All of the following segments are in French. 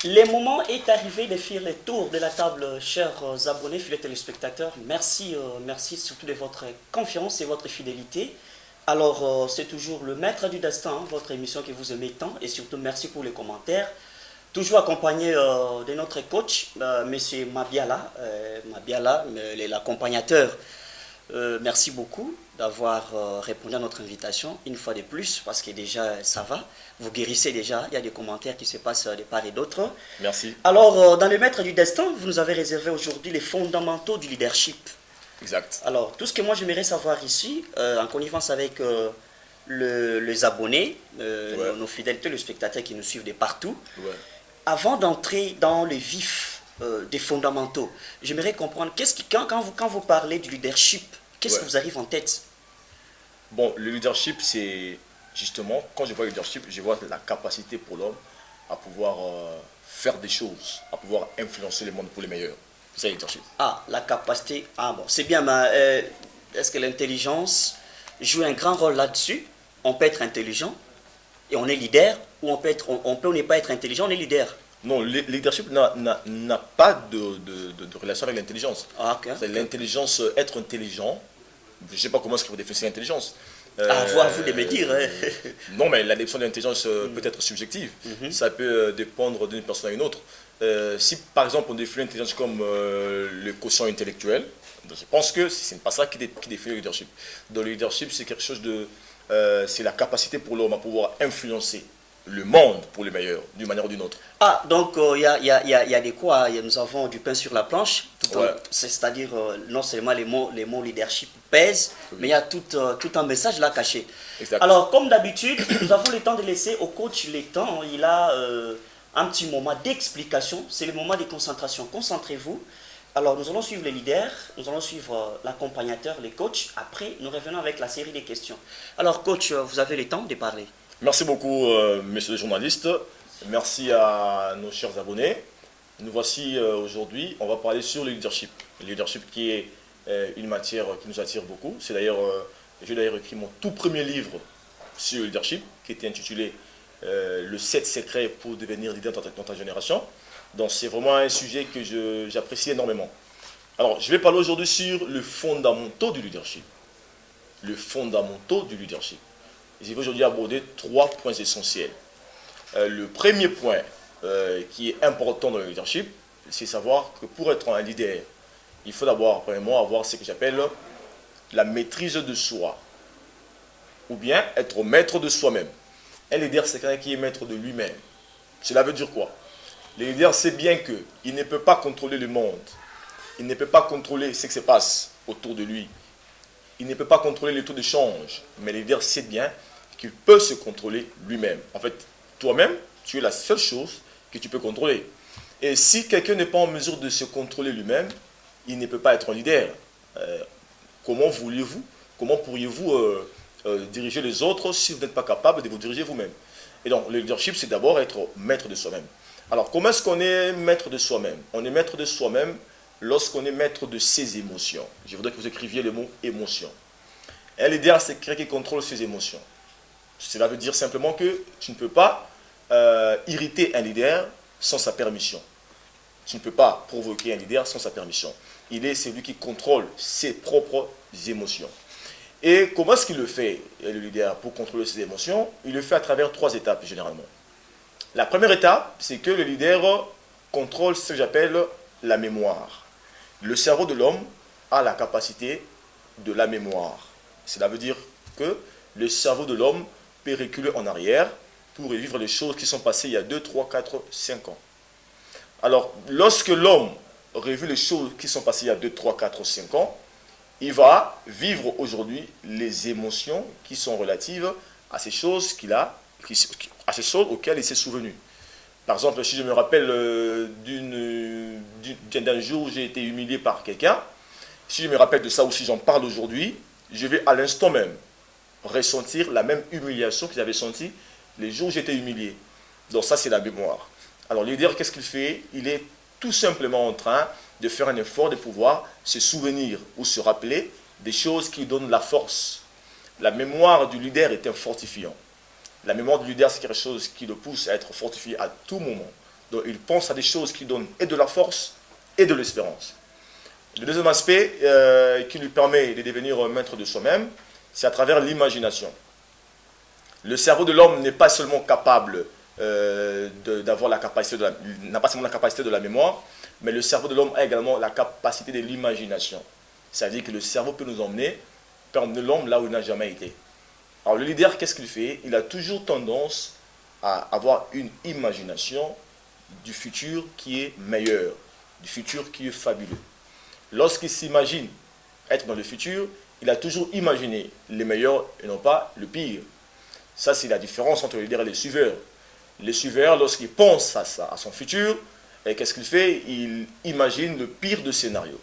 Le moment est arrivé de faire le tour de la table, chers abonnés, fidèles téléspectateurs. Merci, merci surtout de votre confiance et votre fidélité. Alors, c'est toujours le maître du destin, hein, votre émission que vous aimez tant, et surtout merci pour les commentaires. Toujours accompagné de notre coach, Monsieur Mabiala, l'accompagnateur. Merci beaucoup d'avoir répondu à notre invitation une fois de plus, parce que déjà ça va, vous guérissez déjà, il y a des commentaires qui se passent de part et d'autre. Merci. Alors, dans le maître du destin, vous nous avez réservé aujourd'hui les fondamentaux du leadership. Exact. Alors, tout ce que moi j'aimerais savoir ici, en connivence avec les abonnés, nos fidèles téléspectateurs qui nous suivent de partout, avant d'entrer dans le vif des fondamentaux, j'aimerais comprendre, quand vous parlez du leadership, qu'est-ce qui vous arrive en tête? Bon, le leadership, c'est justement, quand je vois le leadership, je vois la capacité pour l'homme à pouvoir faire des choses, à pouvoir influencer le monde pour les meilleurs. C'est ça le leadership. Ah, la capacité, ah bon, c'est bien, mais est-ce que l'intelligence joue un grand rôle là-dessus? On peut être intelligent et on est leader, ou on peut ne pas être intelligent, on est leader. Non, le leadership n'a pas de relation avec l'intelligence. Ah, ok. C'est l'intelligence, être intelligent. Je ne sais pas comment est-ce que vous définissez l'intelligence. À vous de me dire. Hein. Non, mais la définition de l'intelligence peut être subjective. Ça peut dépendre d'une personne à une autre. Si par exemple on définit l'intelligence comme le quotient intellectuel, je pense que ce n'est pas ça qui définit le leadership. Dans le leadership, c'est quelque chose de... c'est la capacité pour l'homme à pouvoir influencer le monde pour le meilleur, d'une manière ou d'une autre. Ah, donc il y a des quoi, nous avons du pain sur la planche, c'est-à-dire non seulement les mots leadership pèsent, mais il y a tout un message là caché. Exact. Alors, comme d'habitude, nous avons le temps de laisser au coach le temps, il a un petit moment d'explication, c'est le moment de concentration. Concentrez-vous. Alors, nous allons suivre les leaders, nous allons suivre l'accompagnateur, les coachs. Après, nous revenons avec la série des questions. Alors, coach, vous avez le temps de parler. Merci beaucoup, messieurs les journalistes. Merci à nos chers abonnés. Nous voici aujourd'hui, on va parler sur le leadership. Le leadership qui est une matière qui nous attire beaucoup. C'est d'ailleurs, j'ai d'ailleurs écrit mon tout premier livre sur le leadership, qui était intitulé Le 7 secrets pour devenir leader dans ta génération. Donc c'est vraiment un sujet que j'apprécie énormément. Alors, je vais parler aujourd'hui sur le fondamentaux du leadership. Le fondamentaux du leadership. Je vais aujourd'hui aborder 3 points essentiels. Le premier point qui est important dans le leadership, c'est savoir que pour être un leader, il faut d'abord, premièrement, avoir ce que j'appelle la maîtrise de soi. Ou bien être maître de soi-même. Un leader, c'est quelqu'un qui est maître de lui-même. Cela veut dire quoi? Le leader sait bien qu'il ne peut pas contrôler le monde. Il ne peut pas contrôler ce qui se passe autour de lui. Il ne peut pas contrôler les taux de change. Mais le leader sait bien qu'il peut se contrôler lui-même. En fait, toi-même, tu es la seule chose que tu peux contrôler. Et si quelqu'un n'est pas en mesure de se contrôler lui-même, il ne peut pas être un leader. Comment pourriez-vous diriger les autres si vous n'êtes pas capable de vous diriger vous-même? Et donc, le leadership, c'est d'abord être maître de soi-même. Alors, comment est-ce qu'on est maître de soi-même? On est maître de soi-même lorsqu'on est maître de ses émotions. Je voudrais que vous écriviez le mot émotion. Un leader, c'est quelqu'un qui contrôle ses émotions. Cela veut dire simplement que tu ne peux pas irriter un leader sans sa permission. Tu ne peux pas provoquer un leader sans sa permission. Il est celui qui contrôle ses propres émotions. Et comment est-ce qu'il le fait, le leader, pour contrôler ses émotions? Il le fait à travers 3 étapes, généralement. La première étape, c'est que le leader contrôle ce que j'appelle la mémoire. Le cerveau de l'homme a la capacité de la mémoire. Cela veut dire que le cerveau de l'homme peut reculer en arrière pour revivre les choses qui sont passées il y a 2, 3, 4, 5 ans. Alors, lorsque l'homme revit les choses qui sont passées il y a 2, 3, 4, 5 ans, il va vivre aujourd'hui les émotions qui sont relatives à ces choses à ces choses auxquelles il s'est souvenu. Par exemple, si je me rappelle d'un jour où j'ai été humilié par quelqu'un, si je me rappelle de ça ou si j'en parle aujourd'hui, je vais à l'instant même ressentir la même humiliation que j'avais sentie les jours où j'étais humilié. Donc ça, c'est la mémoire. Alors, le leader, qu'est-ce qu'il fait? Il est tout simplement en train de faire un effort de pouvoir se souvenir ou se rappeler des choses qui donnent la force. La mémoire du leader est un fortifiant. La mémoire du leader, c'est quelque chose qui le pousse à être fortifié à tout moment. Donc il pense à des choses qui donnent et de la force et de l'espérance. Le deuxième aspect qui lui permet de devenir maître de soi-même, c'est à travers l'imagination. Le cerveau de l'homme n'est pas seulement capable d'avoir la capacité n'a pas seulement la capacité de la mémoire, mais le cerveau de l'homme a également la capacité de l'imagination. C'est-à-dire que le cerveau peut nous emmener l'homme là où il n'a jamais été. Alors le leader, qu'est-ce qu'il fait? Il a toujours tendance à avoir une imagination du futur qui est meilleur, du futur qui est fabuleux. Lorsqu'il s'imagine être dans le futur, il a toujours imaginé le meilleur et non pas le pire. Ça, c'est la différence entre le leader et les suiveurs. Les suiveurs, lorsqu'ils pensent à son futur, qu'est-ce qu'il fait? Il imagine le pire de scénario.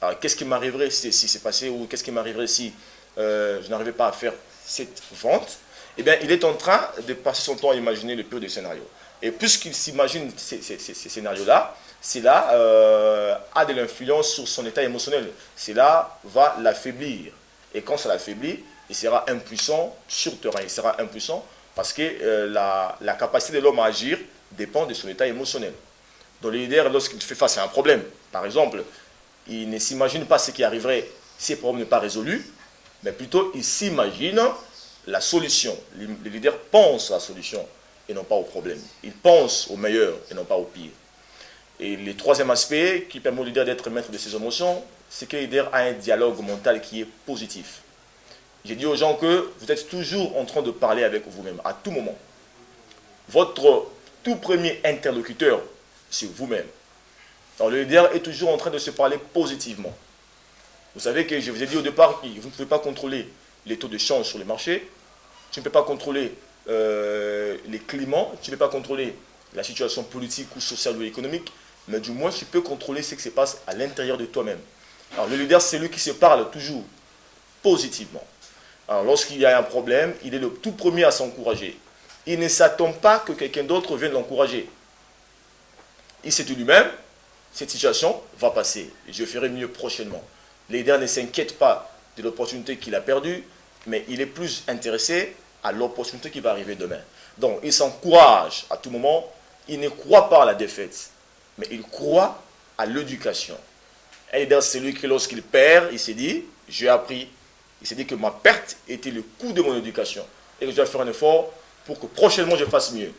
Alors, qu'est-ce qui m'arriverait si c'est passé, ou qu'est-ce qui m'arriverait si je n'arrivais pas à faire cette vente? Eh bien, il est en train de passer son temps à imaginer le pire des scénarios. Et puisqu'il s'imagine ces scénarios-là, cela a de l'influence sur son état émotionnel. Cela va l'affaiblir. Et quand ça l'affaiblit, il sera impuissant sur terrain. Il sera impuissant parce que la capacité de l'homme à agir dépend de son état émotionnel. Donc le leader, lorsqu'il fait face à un problème, par exemple, il ne s'imagine pas ce qui arriverait si le problème n'est pas résolu, mais plutôt il s'imagine la solution. Le leader pense à la solution et non pas au problème. Il pense au meilleur et non pas au pire. Et le troisième aspect qui permet au leader d'être maître de ses émotions, c'est que le leader a un dialogue mental qui est positif. J'ai dit aux gens que vous êtes toujours en train de parler avec vous-même, à tout moment. Votre tout premier interlocuteur, c'est vous-même. Alors le leader est toujours en train de se parler positivement. Vous savez que je vous ai dit au départ que vous ne pouvez pas contrôler les taux de change sur les marchés, tu ne peux pas contrôler les climats, tu ne peux pas contrôler la situation politique ou sociale ou économique, mais du moins tu peux contrôler ce qui se passe à l'intérieur de toi-même. Alors le leader, c'est lui qui se parle toujours positivement. Alors lorsqu'il y a un problème, il est le tout premier à s'encourager. Il ne s'attend pas que quelqu'un d'autre vienne l'encourager. Il sait de lui-même, cette situation va passer et je ferai mieux prochainement. Le leader ne s'inquiète pas de l'opportunité qu'il a perdue, mais il est plus intéressé à l'opportunité qui va arriver demain. Donc il s'encourage à tout moment, il ne croit pas à la défaite, mais il croit à l'éducation. Un leader, c'est lui qui, lorsqu'il perd, il s'est dit, j'ai appris. Il s'est dit que ma perte était le coût de mon éducation et que je dois faire un effort pour que prochainement je fasse mieux.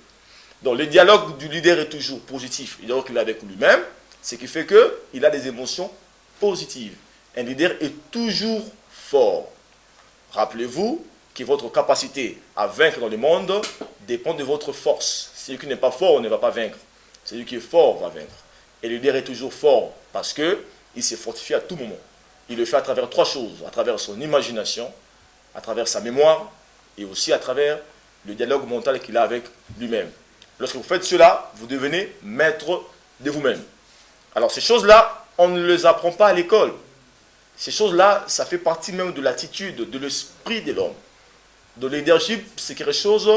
Donc le dialogue du leader est toujours positif. Le dialogue qu'il a avec lui-même, ce qui fait qu'il a des émotions positives. Un leader est toujours fort. Rappelez-vous que votre capacité à vaincre dans le monde dépend de votre force. Celui qui n'est pas fort ne va pas vaincre. Celui qui est fort va vaincre. Et le leader est toujours fort parce qu'il se fortifie à tout moment. Il le fait à travers trois choses, à travers son imagination, à travers sa mémoire et aussi à travers le dialogue mental qu'il a avec lui-même. Lorsque vous faites cela, vous devenez maître de vous-même. Alors ces choses-là, on ne les apprend pas à l'école. Ces choses-là, ça fait partie même de l'attitude, de l'esprit de l'homme. Le leadership, c'est quelque chose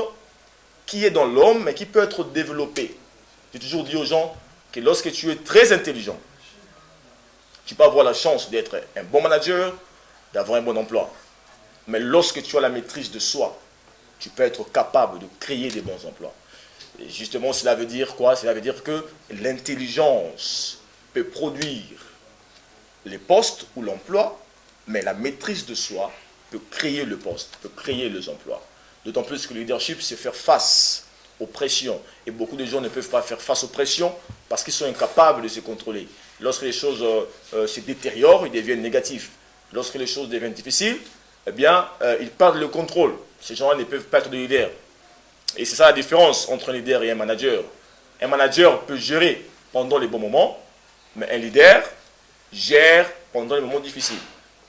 qui est dans l'homme, mais qui peut être développé. J'ai toujours dit aux gens que lorsque tu es très intelligent, tu peux avoir la chance d'être un bon manager, d'avoir un bon emploi. Mais lorsque tu as la maîtrise de soi, tu peux être capable de créer des bons emplois. Et justement, cela veut dire quoi? Cela veut dire que l'intelligence peut produire les postes ou l'emploi, mais la maîtrise de soi peut créer le poste, peut créer les emplois. D'autant plus que le leadership, c'est faire face aux pressions. Et beaucoup de gens ne peuvent pas faire face aux pressions parce qu'ils sont incapables de se contrôler. Lorsque les choses se détériorent, ils deviennent négatifs. Lorsque les choses deviennent difficiles, eh bien, ils perdent le contrôle. Ces gens-là ne peuvent pas être des leaders. Et c'est ça la différence entre un leader et un manager. Un manager peut gérer pendant les bons moments, mais un leader gère pendant les moments difficiles.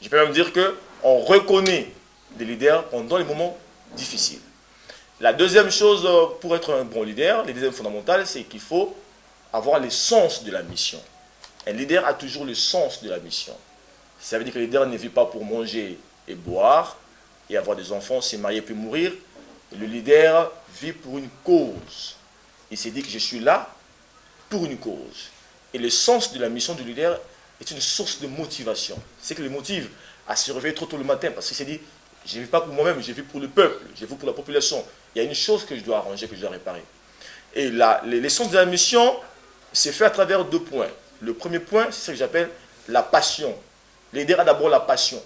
Je peux même dire qu'on reconnaît des leaders pendant les moments difficiles. La deuxième chose pour être un bon leader, le deuxième fondamental, c'est qu'il faut avoir le sens de la mission. Un leader a toujours le sens de la mission. Ça veut dire que le leader ne vit pas pour manger et boire et avoir des enfants, se marier puis mourir. Le leader vit pour une cause. Il s'est dit que je suis là pour une cause. Et le sens de la mission du leader est une source de motivation. C'est que le motive à se réveiller trop tôt le matin parce qu'il s'est dit, je ne vis pas pour moi-même, je vis pour le peuple, je vis pour la population. Il y a une chose que je dois arranger, que je dois réparer. Et l'essence de la mission, c'est fait à travers 2 points. Le premier point, c'est ce que j'appelle la passion. Le leader a d'abord la passion.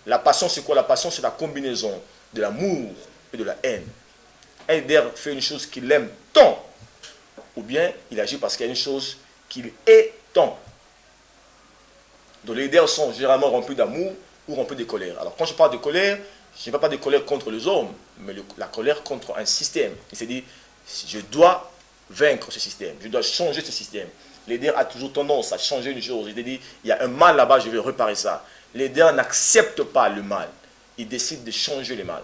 La passion, c'est quoi? La passion, c'est la combinaison de l'amour et de la haine. Un leader fait une chose qu'il aime tant, ou bien il agit parce qu'il y a une chose qu'il est tant. Donc les leaders sont généralement remplis d'amour ou remplis de colère. Alors quand je parle de colère, je ne parle pas de colère contre les hommes, mais la colère contre un système. Il s'est dit, je dois vaincre ce système, je dois changer ce système. Le leader a toujours tendance à changer une chose. Il dit, il y a un mal là-bas, je vais réparer ça. Le leader n'accepte pas le mal. Il décide de changer le mal.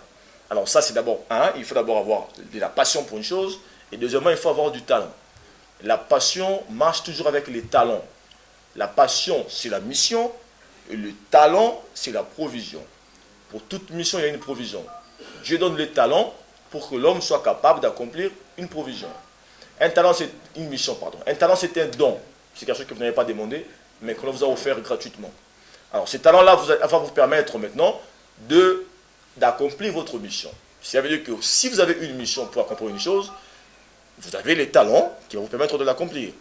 Alors ça, c'est d'abord il faut d'abord avoir de la passion pour une chose. Et deuxièmement, il faut avoir du talent. La passion marche toujours avec les talents. La passion, c'est la mission. Et le talent, c'est la provision. Pour toute mission, il y a une provision. Dieu donne le talent pour que l'homme soit capable d'accomplir une provision. Un talent, c'est une mission, pardon. Un talent, c'est un don. C'est quelque chose que vous n'avez pas demandé, mais qu'on vous a offert gratuitement. Alors, ces talents-là va vous permettre maintenant d'accomplir votre mission. Ça veut dire que si vous avez une mission pour accomplir une chose, vous avez les talents qui vont vous permettre de l'accomplir.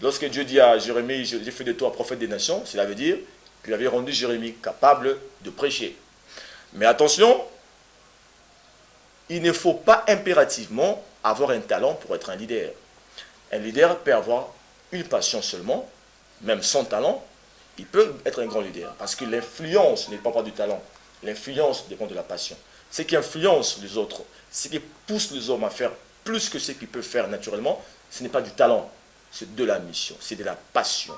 Lorsque Dieu dit à Jérémie, j'ai fait de toi prophète des nations, cela veut dire qu'il avait rendu Jérémie capable de prêcher. Mais attention, il ne faut pas impérativement avoir un talent pour être un leader. Un leader peut avoir une passion seulement, même sans talent, il peut être un grand leader. Parce que l'influence n'est pas du talent. L'influence dépend de la passion. Ce qui influence les autres, ce qui pousse les hommes à faire plus que ce qu'ils peuvent faire naturellement, ce n'est pas du talent, c'est de la mission, c'est de la passion.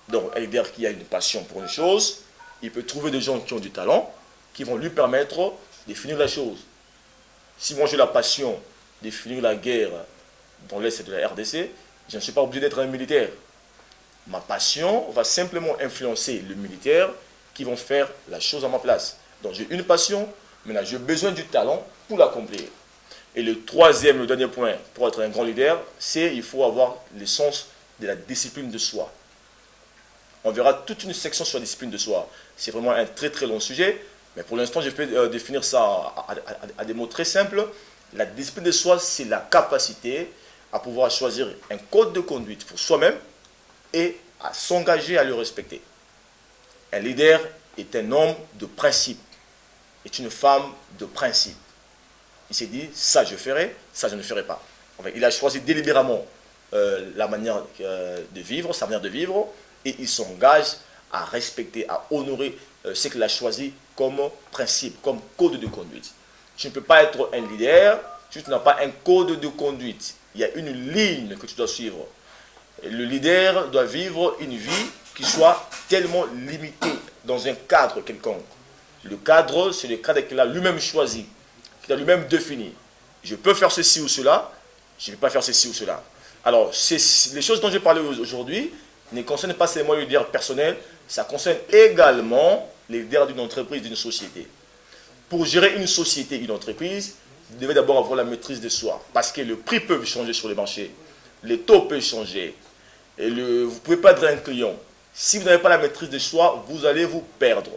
Donc un leader qui a une passion pour une chose, il peut trouver des gens qui ont du talent, qui vont lui permettre de finir la chose. Si moi j'ai la passion de finir la guerre dans l'Est de la RDC, je ne suis pas obligé d'être un militaire. Ma passion va simplement influencer le militaire qui vont faire la chose à ma place. Donc j'ai une passion, maintenant j'ai besoin du talent pour l'accomplir. Et le dernier point pour être un grand leader, c'est qu'il faut avoir le sens de la discipline de soi. On verra toute une section sur la discipline de soi. C'est vraiment un très très long sujet, mais pour l'instant je peux définir ça à des mots très simples. La discipline de soi, c'est la capacité à pouvoir choisir un code de conduite pour soi-même et à s'engager à le respecter. Un leader est un homme de principe, est une femme de principe. Il s'est dit, ça je ferai, ça je ne ferai pas. Enfin, il a choisi délibérément la manière de vivre, sa manière de vivre, et il s'engage à respecter, à honorer ce qu'il a choisi comme principe, comme code de conduite. Tu ne peux pas être un leader si tu n'as pas un code de conduite. Il y a une ligne que tu dois suivre. Le leader doit vivre une vie qui soit tellement limitée dans un cadre quelconque. Le cadre, c'est le cadre qu'il a lui-même choisi, qu'il a lui-même défini. Je peux faire ceci ou cela, je ne peux pas faire ceci ou cela. Alors, les choses dont je parle aujourd'hui ne concernent pas seulement le leader personnel, ça concerne également les leaders d'une entreprise, d'une société. Pour gérer une société, une entreprise, vous devez d'abord avoir la maîtrise de soi. Parce que le prix peut changer sur le marché, les taux peuvent changer. Et vous ne pouvez pas être un client. Si vous n'avez pas la maîtrise de soi, vous allez vous perdre.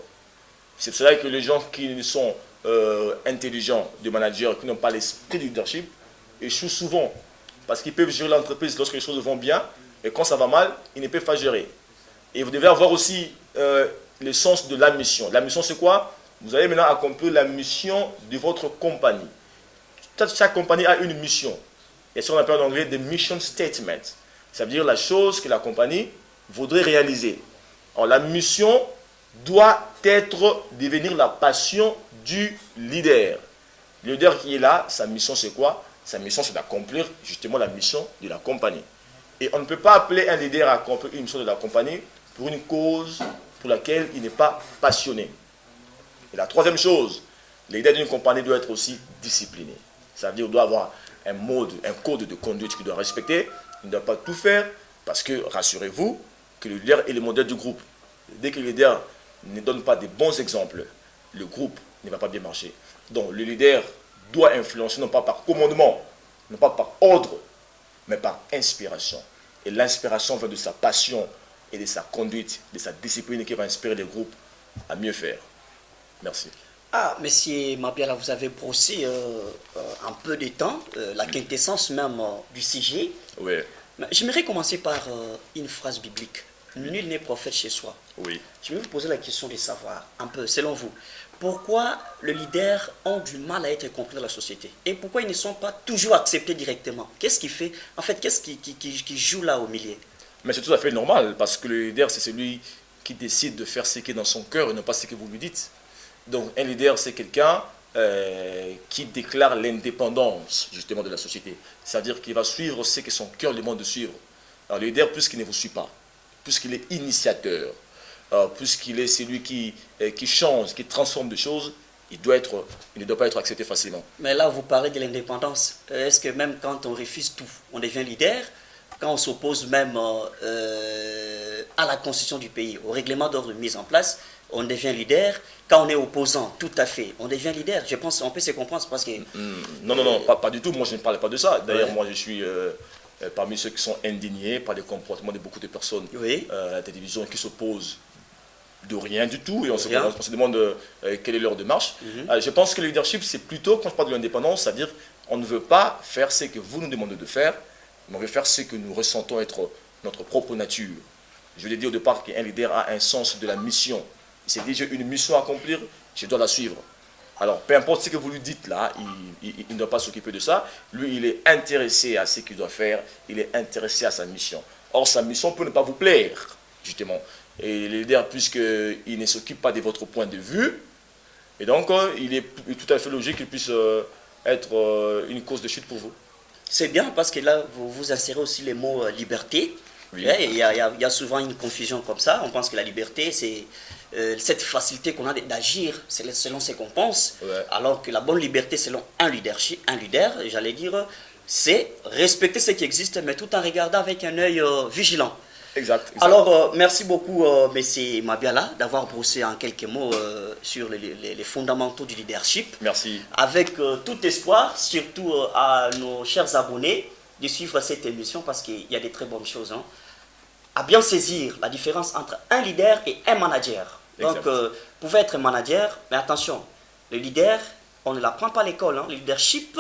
C'est pour cela que les gens qui sont intelligents, des managers, qui n'ont pas l'esprit du leadership, échouent souvent. Parce qu'ils peuvent gérer l'entreprise lorsque les choses vont bien, et quand ça va mal, ils ne peuvent pas gérer. Et vous devez avoir aussi le sens de la mission. La mission, c'est quoi? Vous allez maintenant accomplir la mission de votre compagnie. Chaque compagnie a une mission. Et ce qu'on appelle en anglais des mission statements. Ça veut dire la chose que la compagnie voudrait réaliser. Alors la mission doit devenir la passion du leader. Le leader qui est là, sa mission c'est quoi? Sa mission c'est d'accomplir justement la mission de la compagnie. Et on ne peut pas appeler un leader à accomplir une mission de la compagnie pour une cause pour laquelle il n'est pas passionné. Et la troisième chose, le leader d'une compagnie doit être aussi discipliné. Ça veut dire qu'il doit avoir un code de conduite qu'il doit respecter. Il ne doit pas tout faire parce que, rassurez-vous, que le leader est le modèle du groupe. Dès que le leader ne donne pas de bons exemples, le groupe ne va pas bien marcher. Donc le leader doit influencer non pas par commandement, non pas par ordre, mais par inspiration. Et l'inspiration vient de sa passion et de sa conduite, de sa discipline qui va inspirer les groupes à mieux faire. Merci. Ah, monsieur Mabiala, vous avez brossé un peu de temps, la quintessence même du sujet. Oui, Mais j'aimerais commencer par une phrase biblique. Nul n'est prophète chez soi. oui. Je vais vous poser la question de savoir, un peu, selon vous, pourquoi les leaders ont du mal à être compris dans la société et pourquoi ils ne sont pas toujours acceptés directement. Qu'est-ce qui fait, en fait, qu'est-ce qui joue là au milieu? Mais c'est tout à fait normal, parce que le leader, c'est celui qui décide de faire ce qui est dans son cœur et non pas ce que vous lui dites. Donc un leader, c'est quelqu'un qui déclare l'indépendance, justement, de la société. C'est-à-dire qu'il va suivre ce que son cœur lui demande de suivre. Alors le leader, puisqu'il ne vous suit pas, puisqu'il est initiateur, puisqu'il est celui qui change, qui transforme des choses, il ne doit pas être accepté facilement. Mais là, vous parlez de l'indépendance. Est-ce que même quand on refuse tout, on devient leader? Quand on s'oppose même à la constitution du pays, au règlement d'ordre mis en place, on devient leader. Quand on est opposant, tout à fait, on devient leader. Je pense qu'on peut se comprendre parce que... Non, pas du tout. Moi, je ne parle pas de ça. D'ailleurs, Ouais. moi, je suis parmi ceux qui sont indignés par les comportements de beaucoup de personnes Oui. à la télévision qui s'opposent de rien du tout. Et on Rien. se demande quelle est leur démarche. Je pense que le leadership, c'est plutôt, quand je parle de l'indépendance, c'est-à-dire on ne veut pas faire ce que vous nous demandez de faire, mais on veut faire ce que nous ressentons être notre propre nature. Je l'ai dit au départ qu'un leader a un sens de la mission. Il s'est dit, j'ai une mission à accomplir, je dois la suivre. Alors, peu importe ce que vous lui dites là, il ne doit pas s'occuper de ça. Lui, il est intéressé à ce qu'il doit faire, il est intéressé à sa mission. Or, sa mission peut ne pas vous plaire, justement. Et le leader, puisqu'il ne s'occupe pas de votre point de vue, et donc, il est tout à fait logique qu'il puisse être une cause de chute pour vous. C'est bien parce que là, vous insérez aussi les mots liberté. Oui. Il y a souvent une confusion comme ça. On pense que la liberté, c'est cette facilité qu'on a d'agir selon ce qu'on pense. Ouais. Alors que la bonne liberté, selon un leader, j'allais dire, c'est respecter ce qui existe, mais tout en regardant avec un œil vigilant. Exact. Alors, merci beaucoup, M. Mabiala, d'avoir brossé en quelques mots sur les fondamentaux du leadership. Merci. Avec tout espoir, surtout à nos chers abonnés, de suivre cette émission parce qu'il y a des très bonnes choses. Hein. À bien saisir la différence entre un leader et un manager. Donc, Exact. vous pouvez être manager, mais attention, le leader, on ne l'apprend pas à l'école. Hein. Le leadership,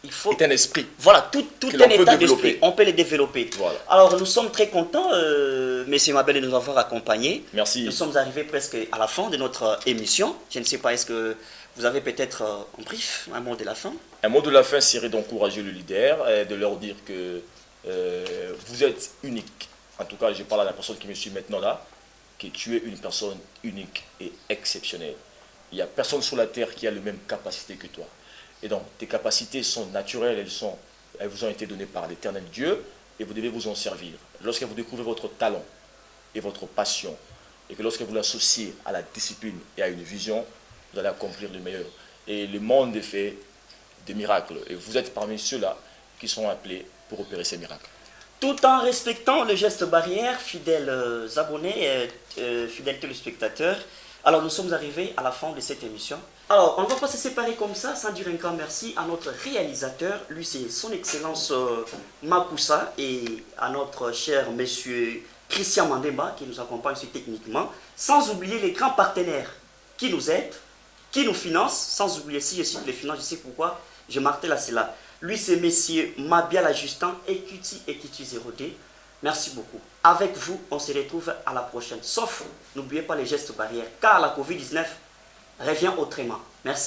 il faut... C'est un esprit. Voilà, tout Que un l'on peut état développer. d'esprit, on peut le développer. Voilà. Alors, nous sommes très contents, M. Mabel, de nous avoir accompagnés. Merci. Nous sommes arrivés presque à la fin de notre émission. Je ne sais pas, est-ce que vous avez peut-être un brief, un mot de la fin? Un mot de la fin serait d'encourager le leader et de leur dire que vous êtes unique. En tout cas, je parle à la personne qui me suit maintenant là, que tu es une personne unique et exceptionnelle. Il n'y a personne sur la terre qui a les mêmes capacités que toi. Et donc, tes capacités sont naturelles, elles vous ont été données par l'éternel Dieu et vous devez vous en servir. Lorsque vous découvrez votre talent et votre passion, et que lorsque vous l'associez à la discipline et à une vision, vous allez accomplir le meilleur. Et le monde est fait des miracles. Et vous êtes parmi ceux-là qui sont appelés pour opérer ces miracles. Tout en respectant le geste barrière, fidèles abonnés, fidèles téléspectateurs. Alors, nous sommes arrivés à la fin de cette émission. Alors, on ne va pas se séparer comme ça sans dire un grand merci à notre réalisateur. Lui, c'est son excellence Makusa, et à notre cher monsieur Christian Mandemba qui nous accompagne aussi techniquement. Sans oublier les grands partenaires qui nous aident, qui nous financent. Sans oublier, si je cite les finances, je sais pourquoi, je martèle à cela. Lui, c'est messieurs Mabiala Justin, Equity 0D. Merci beaucoup. Avec vous, on se retrouve à la prochaine. Sauf, n'oubliez pas les gestes barrières, car la Covid-19 revient autrement. Merci.